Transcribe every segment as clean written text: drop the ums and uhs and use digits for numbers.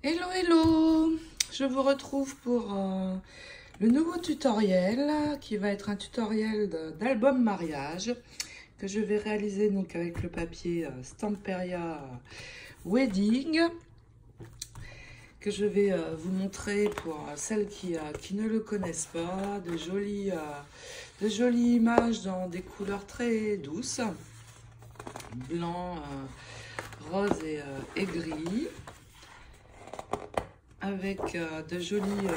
Hello, hello! Je vous retrouve pour le nouveau tutoriel qui va être un tutoriel d'album mariage que je vais réaliser donc avec le papier Stamperia Wedding, que je vais vous montrer pour celles qui ne le connaissent pas, de jolies images dans des couleurs très douces, blanc, rose et gris, avec de jolies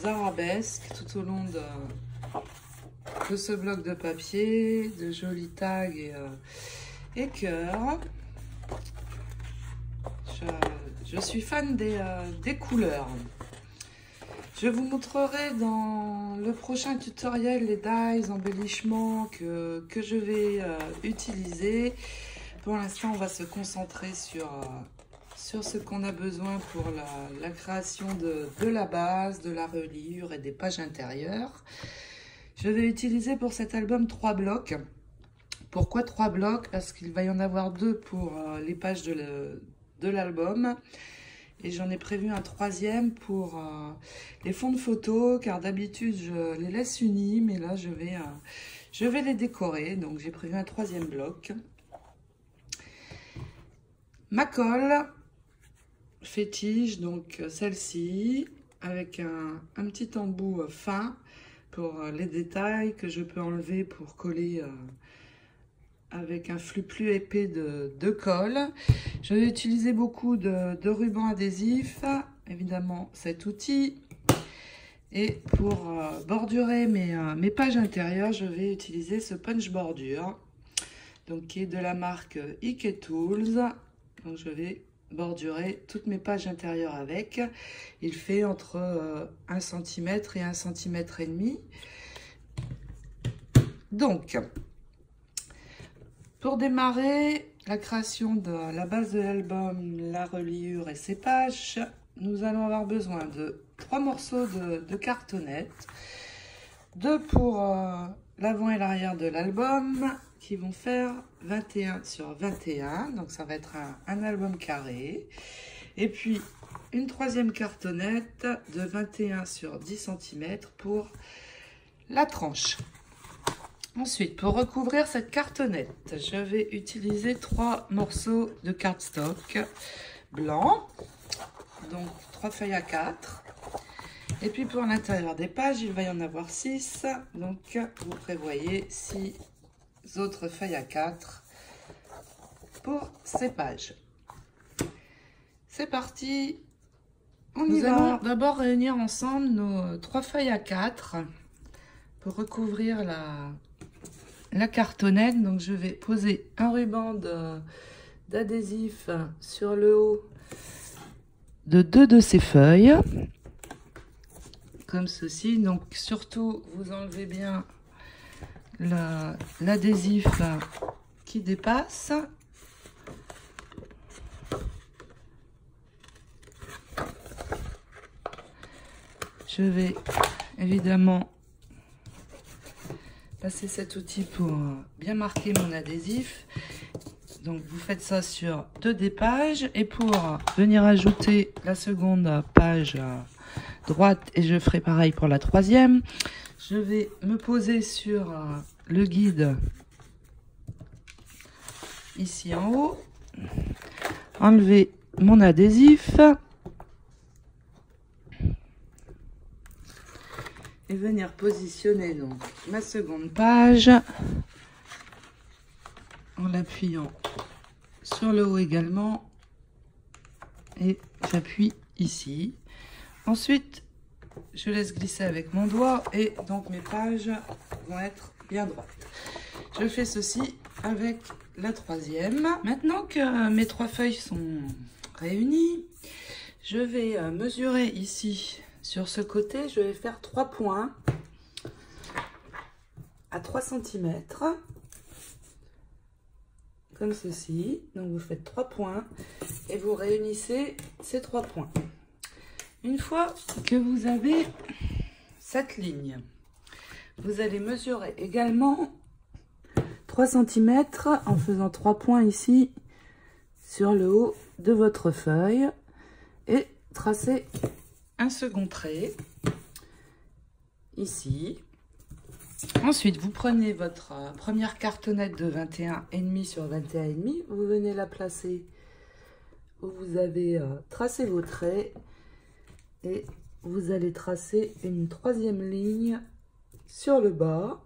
arabesques tout au long de ce bloc de papier, de jolis tags et cœurs. Je suis fan des couleurs. Je vous montrerai dans le prochain tutoriel les dies, embellissements que je vais utiliser. Pour l'instant, on va se concentrer sur ce qu'on a besoin pour la création de la base, de la reliure et des pages intérieures. Je vais utiliser pour cet album 3 blocs. Pourquoi 3 blocs? Parce qu'il va y en avoir 2 pour les pages de l'album. Et j'en ai prévu un 3e pour les fonds de photos, car d'habitude je les laisse unis, mais là je vais les décorer. Donc j'ai prévu un 3e bloc. Ma colle fétiche, donc celle-ci, avec un petit embout fin pour les détails que je peux enlever pour coller avec un flux plus épais de colle. Je vais utiliser beaucoup de ruban adhésif, évidemment cet outil. Et pour bordurer mes pages intérieures, je vais utiliser ce punch bordure, donc qui est de la marque Ike Tools. Donc je vais bordurer toutes mes pages intérieures avec. Il fait entre 1 cm et 1 cm et demi. Donc, pour démarrer la création de la base de l'album, la reliure et ses pages, nous allons avoir besoin de 3 morceaux de cartonnette, 2 pour l'avant et l'arrière de l'album, qui vont faire 21 sur 21, donc ça va être un album carré. Et puis une 3e cartonnette de 21 sur 10 cm pour la tranche. Ensuite, pour recouvrir cette cartonnette, je vais utiliser 3 morceaux de cardstock blanc, donc 3 feuilles à 4. Et puis pour l'intérieur des pages, il va y en avoir 6, donc vous prévoyez 6 autres feuilles à 4 pour ces pages. C'est parti, nous allons d'abord réunir ensemble nos 3 feuilles à 4 pour recouvrir la cartonnette. Donc je vais poser un ruban d'adhésif sur le haut de 2 de ces feuilles, comme ceci. Donc surtout vous enlevez bien l'adhésif qui dépasse. Je vais évidemment passer cet outil pour bien marquer mon adhésif. Donc vous faites ça sur 2 des pages, et pour venir ajouter la seconde page droite, et je ferai pareil pour la 3e, je vais me poser sur le guide ici en haut, enlever mon adhésif et venir positionner donc ma seconde page en l'appuyant sur le haut également, et j'appuie ici. Ensuite je laisse glisser avec mon doigt, et donc mes pages vont être bien droites. Je fais ceci avec la 3e. Maintenant que mes 3 feuilles sont réunies, je vais mesurer ici sur ce côté. Je vais faire 3 points à 3 cm, comme ceci. Donc vous faites 3 points et vous réunissez ces 3 points. Une fois que vous avez cette ligne, vous allez mesurer également 3 cm en faisant 3 points ici sur le haut de votre feuille, et tracer un second trait ici. Ensuite, vous prenez votre première cartonnette de 21,5 sur 21,5. Vous venez la placer où vous avez tracé vos traits. Et vous allez tracer une troisième ligne sur le bas.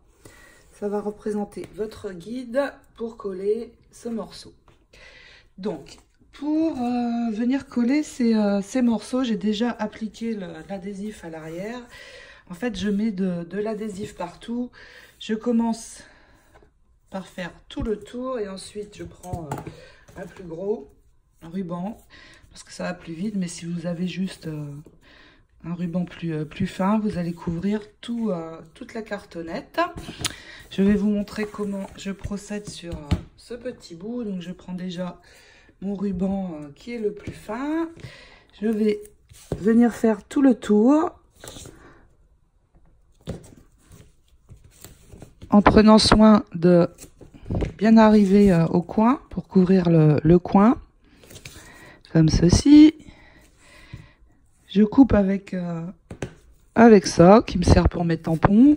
Ça va représenter votre guide pour coller ce morceau. Donc, pour venir coller ces morceaux, j'ai déjà appliqué l'adhésif à l'arrière. En fait, je mets de l'adhésif partout. Je commence par faire tout le tour et ensuite je prends un plus gros ruban parce que ça va plus vite. Mais si vous avez juste un ruban plus fin, vous allez couvrir toute la cartonnette. Je vais vous montrer comment je procède sur ce petit bout. Donc, je prends déjà mon ruban qui est le plus fin. Je vais venir faire tout le tour en prenant soin de bien arriver au coin pour couvrir le coin, comme ceci. Je coupe avec ça, qui me sert pour mes tampons.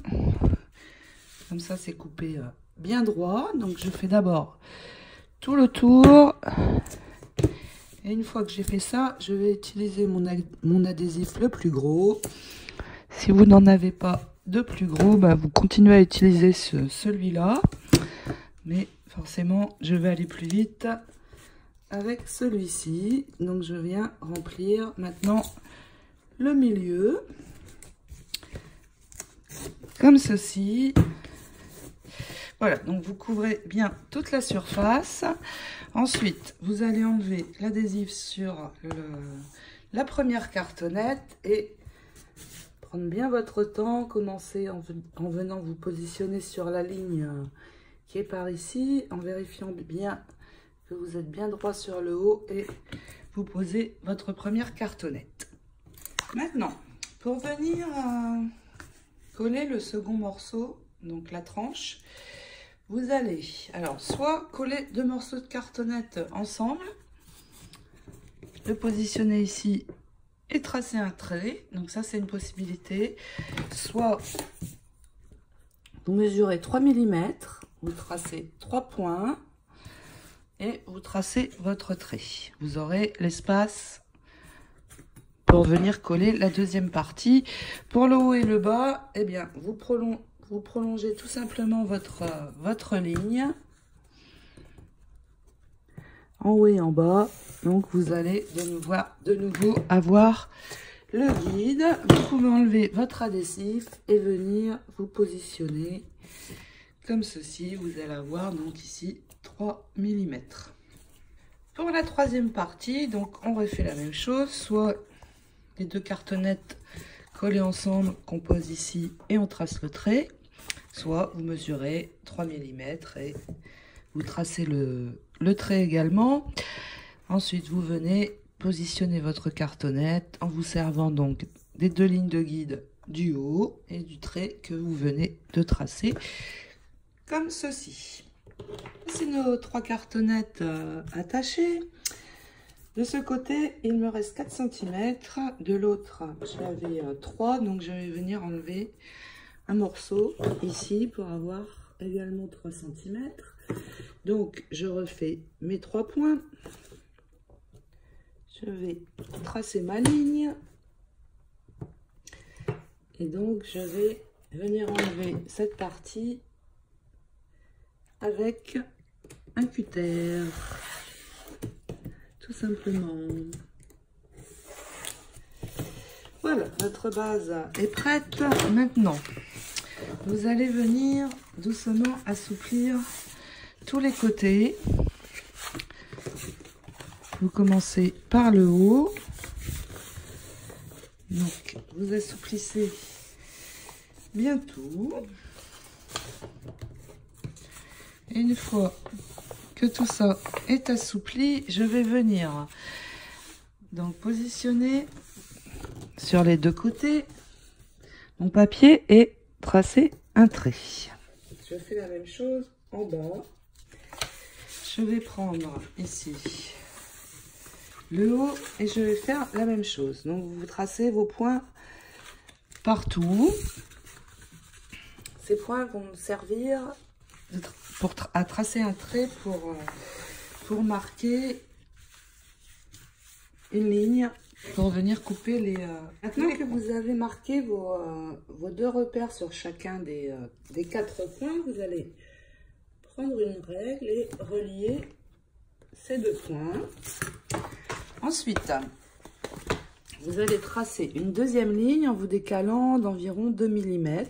Comme ça, c'est coupé bien droit. Donc, je fais d'abord tout le tour. Et une fois que j'ai fait ça, je vais utiliser mon adhésif le plus gros. Si vous n'en avez pas de plus gros, bah, vous continuez à utiliser celui-là. Mais forcément, je vais aller plus vite avec celui-ci. Donc, je viens remplir maintenant le milieu. Comme ceci. Voilà, donc vous couvrez bien toute la surface. Ensuite, vous allez enlever l'adhésif sur la première cartonnette et prendre bien votre temps. Commencez en venant vous positionner sur la ligne qui est par ici, en vérifiant bien que vous êtes bien droit sur le haut et vous posez votre première cartonnette. Maintenant, pour venir coller le second morceau, donc la tranche, vous allez alors soit coller deux morceaux de cartonnette ensemble, le positionner ici et tracer un trait. Donc ça, c'est une possibilité. Soit vous mesurez 3 mm, vous tracez 3 points et vous tracez votre trait. Vous aurez l'espace pour venir coller la deuxième partie. Pour le haut et le bas, eh bien, vous prolongez tout simplement votre ligne en haut et en bas. Donc, vous allez de nouveau avoir le guide. Vous pouvez enlever votre adhésif et venir vous positionner comme ceci. Vous allez avoir donc ici 3 mm. Pour la troisième partie, donc on refait la même chose. Soit les deux cartonnettes collées ensemble qu'on pose ici et on trace le trait. Soit vous mesurez 3 mm et vous tracez le trait également. Ensuite, vous venez positionner votre cartonnette en vous servant donc des deux lignes de guide du haut et du trait que vous venez de tracer, comme ceci. Voici nos trois cartonnettes attachées. De ce côté, il me reste 4 cm. De l'autre, j'avais 3, donc je vais venir enlever un morceau ici pour avoir également 3 cm. Donc, je refais mes 3 points. Je vais tracer ma ligne. Et donc, je vais venir enlever cette partie avec un cutter. Tout simplement. Voilà, notre base est prête. Maintenant, vous allez venir doucement assouplir tous les côtés. Vous commencez par le haut. Donc, vous assouplissez bien tout. Et une fois que tout ça est assoupli, je vais venir donc positionner sur les deux côtés mon papier et tracer un trait. Je fais la même chose en bas. Je vais prendre ici le haut et je vais faire la même chose. Donc vous tracez vos points partout. Ces points vont nous servir à tracer un trait pour marquer une ligne pour venir couper les... Maintenant que vous avez marqué vos 2 repères sur chacun des 4 points, vous allez prendre une règle et relier ces 2 points. Ensuite, vous allez tracer une deuxième ligne en vous décalant d'environ 2 mm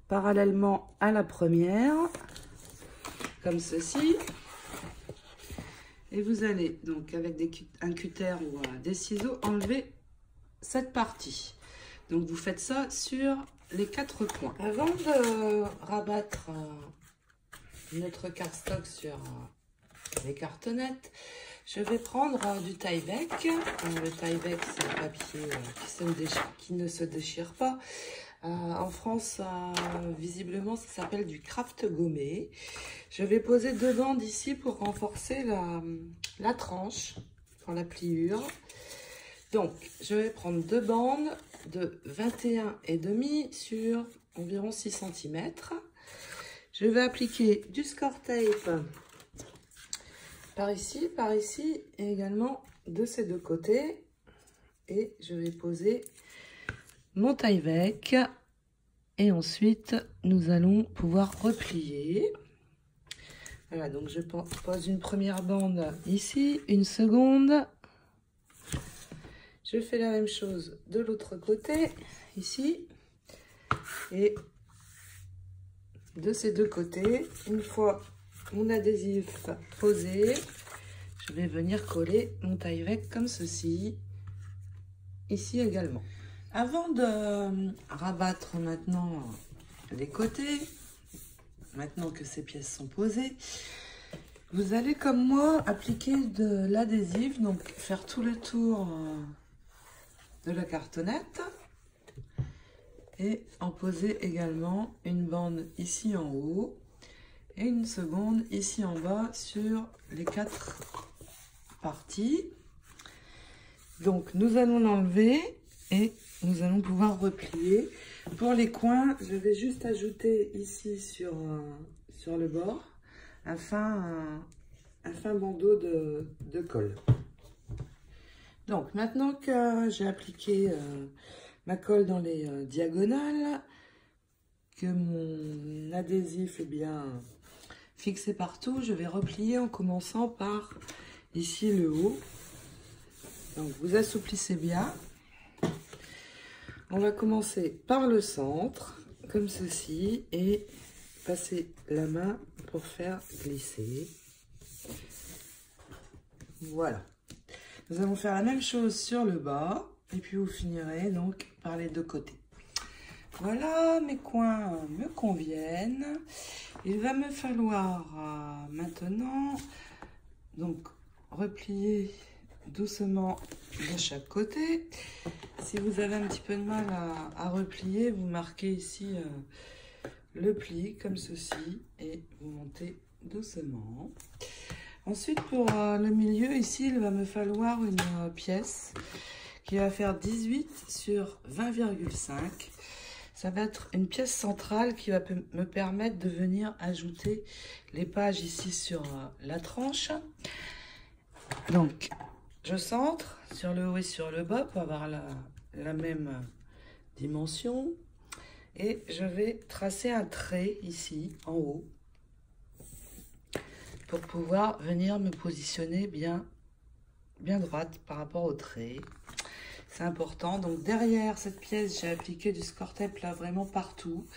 parallèlement à la première, comme ceci. Et vous allez donc avec un cutter ou des ciseaux enlever cette partie. Donc vous faites ça sur les 4 points. Avant de rabattre notre cardstock sur les cartonnettes, je vais prendre du Tyvek. Le Tyvek, c'est un papier qui ne se déchire pas. En France, visiblement, ça s'appelle du craft gommé. Je vais poser 2 bandes ici pour renforcer la tranche, pour la pliure. Donc, je vais prendre 2 bandes de 21,5 sur environ 6 cm. Je vais appliquer du score tape par ici, et également de ces 2 côtés. Et je vais poser mon Tyvek. Et ensuite, nous allons pouvoir replier. Voilà, donc je pose une première bande ici, une seconde. Je fais la même chose de l'autre côté, ici. Et de ces 2 côtés, une fois mon adhésif posé, je vais venir coller mon Tyvek comme ceci, ici également. Avant de rabattre maintenant les côtés, maintenant que ces pièces sont posées, vous allez comme moi appliquer de l'adhésif, donc faire tout le tour de la cartonnette et en poser également une bande ici en haut et une seconde ici en bas sur les 4 parties. Donc nous allons l'enlever et nous allons pouvoir replier. Pour les coins, je vais juste ajouter ici sur le bord un fin bandeau de colle. Donc maintenant que j'ai appliqué ma colle dans les diagonales, que mon adhésif est bien fixé partout, je vais replier en commençant par ici le haut. Donc vous assouplissez bien. On va commencer par le centre, comme ceci, et passer la main pour faire glisser. Voilà. Nous allons faire la même chose sur le bas, et puis vous finirez donc par les 2 côtés. Voilà, mes coins me conviennent. Il va me falloir maintenant donc replier doucement de chaque côté. Si vous avez un petit peu de mal à replier, vous marquez ici le pli comme ceci et vous montez doucement. Ensuite, pour le milieu, ici, il va me falloir une pièce qui va faire 18 sur 20,5. Ça va être une pièce centrale qui va me permettre de venir ajouter les pages ici sur la tranche. Donc, je centre sur le haut et sur le bas pour avoir la même dimension. Et je vais tracer un trait ici, en haut, pour pouvoir venir me positionner bien droite par rapport au trait. C'est important. Donc, derrière cette pièce, j'ai appliqué du score tape là vraiment partout.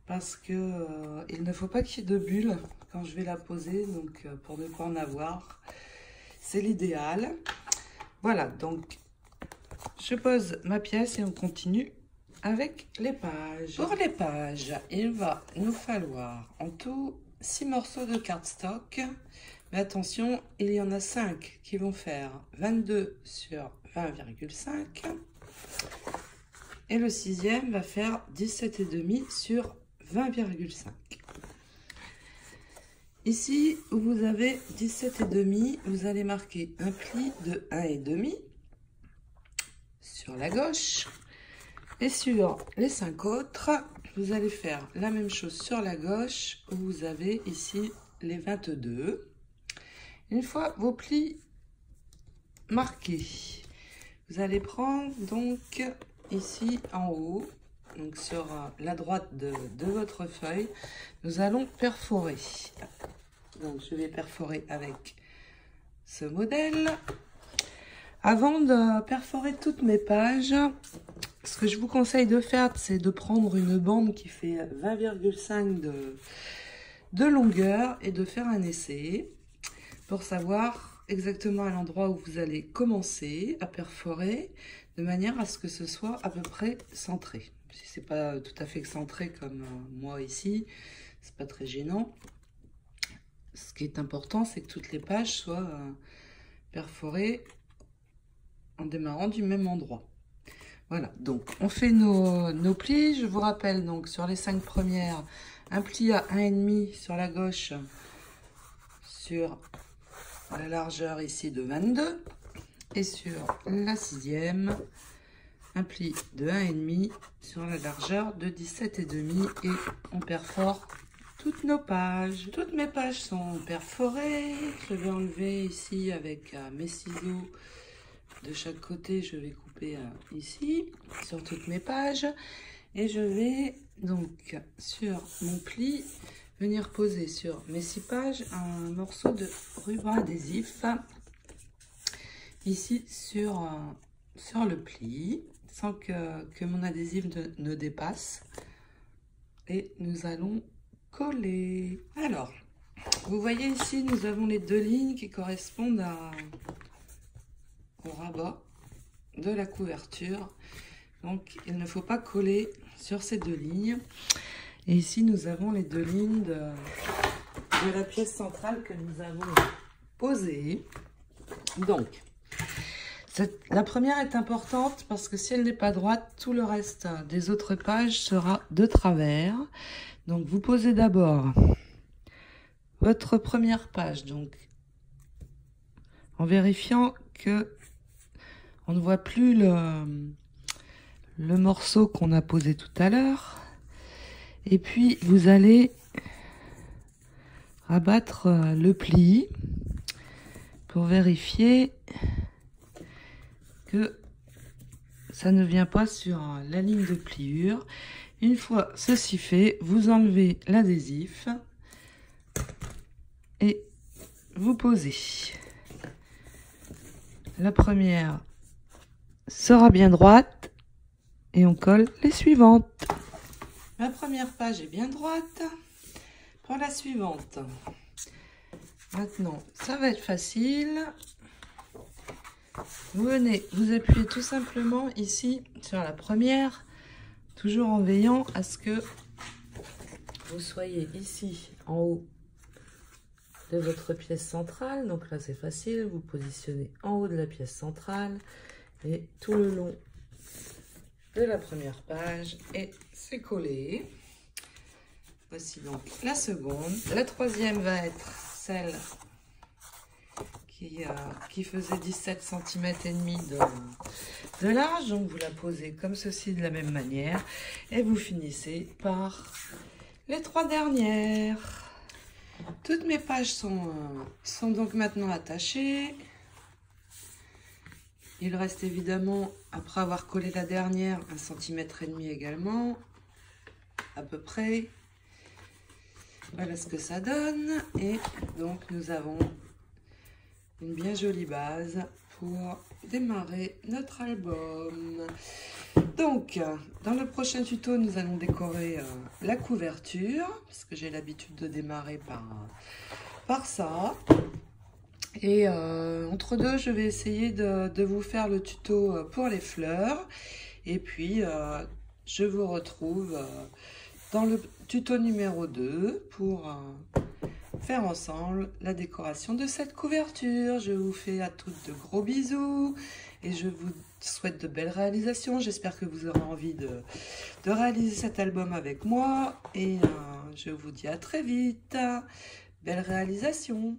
Parce que il ne faut pas qu'il y ait de bulles quand je vais la poser. Donc, pour ne pas en avoir, c'est l'idéal. Voilà, donc je pose ma pièce et on continue avec les pages. Pour les pages, il va nous falloir en tout 6 morceaux de cardstock. Mais attention, il y en a 5 qui vont faire 22 sur 20,5. Et le 6e va faire 17,5 sur 20,5. Ici où vous avez 17,5, vous allez marquer un pli de 1,5 sur la gauche. Et sur les 5 autres, vous allez faire la même chose sur la gauche où vous avez ici les 22. Une fois vos plis marqués, vous allez prendre donc ici en haut, donc sur la droite de votre feuille, nous allons perforer. Donc je vais perforer avec ce modèle. Avant de perforer toutes mes pages, ce que je vous conseille de faire, c'est de prendre une bande qui fait 20,5 de longueur et de faire un essai pour savoir exactement à l'endroit où vous allez commencer à perforer, de manière à ce que ce soit à peu près centré. Si c'est pas tout à fait centré comme moi ici, c'est pas très gênant. Ce qui est important, c'est que toutes les pages soient perforées en démarrant du même endroit. Voilà, donc on fait nos plis. Je vous rappelle donc sur les 5 premières, un pli à 1,5 sur la gauche sur la largeur ici de 22 et sur la 6e, un pli de 1,5 sur la largeur de 17,5 et on perfore toutes nos pages. Toutes mes pages sont perforées. Je vais enlever ici avec mes ciseaux de chaque côté. Je vais couper ici sur toutes mes pages et je vais donc sur mon pli venir poser sur mes 6 pages un morceau de ruban adhésif ici sur le pli sans que mon adhésif ne dépasse, et nous allons coller. Alors, vous voyez ici, nous avons les 2 lignes qui correspondent au rabat de la couverture. Donc, il ne faut pas coller sur ces 2 lignes. Et ici, nous avons les 2 lignes de la pièce centrale que nous avons posée. Donc, la première est importante parce que si elle n'est pas droite, tout le reste des autres pages sera de travers. Donc, vous posez d'abord votre première page, donc en vérifiant que on ne voit plus le morceau qu'on a posé tout à l'heure. Et puis, vous allez rabattre le pli pour vérifier que ça ne vient pas sur la ligne de pliure. Une fois ceci fait, vous enlevez l'adhésif et vous posez. La première sera bien droite et on colle les suivantes. Ma première page est bien droite. Pour la suivante, maintenant, ça va être facile. Vous venez, vous appuyez tout simplement ici sur la première, toujours en veillant à ce que vous soyez ici en haut de votre pièce centrale. Donc là, c'est facile, vous positionnez en haut de la pièce centrale et tout le long de la première page et c'est collé. Voici donc la seconde. La troisième va être celle qui faisait 17 cm et demi de large. Donc vous la posez comme ceci de la même manière et vous finissez par les 3 dernières. Toutes mes pages sont donc maintenant attachées. Il reste évidemment, après avoir collé la dernière, 1,5 cm également, à peu près. Voilà ce que ça donne. Et donc nous avons une bien jolie base pour démarrer notre album. Donc, dans le prochain tuto, nous allons décorer la couverture, parce que j'ai l'habitude de démarrer par ça. Et entre deux, je vais essayer de vous faire le tuto pour les fleurs. Et puis, je vous retrouve dans le tuto numéro 2 pour faire ensemble la décoration de cette couverture. Je vous fais à toutes de gros bisous et je vous souhaite de belles réalisations. J'espère que vous aurez envie de réaliser cet album avec moi et je vous dis à très vite. Belle réalisation!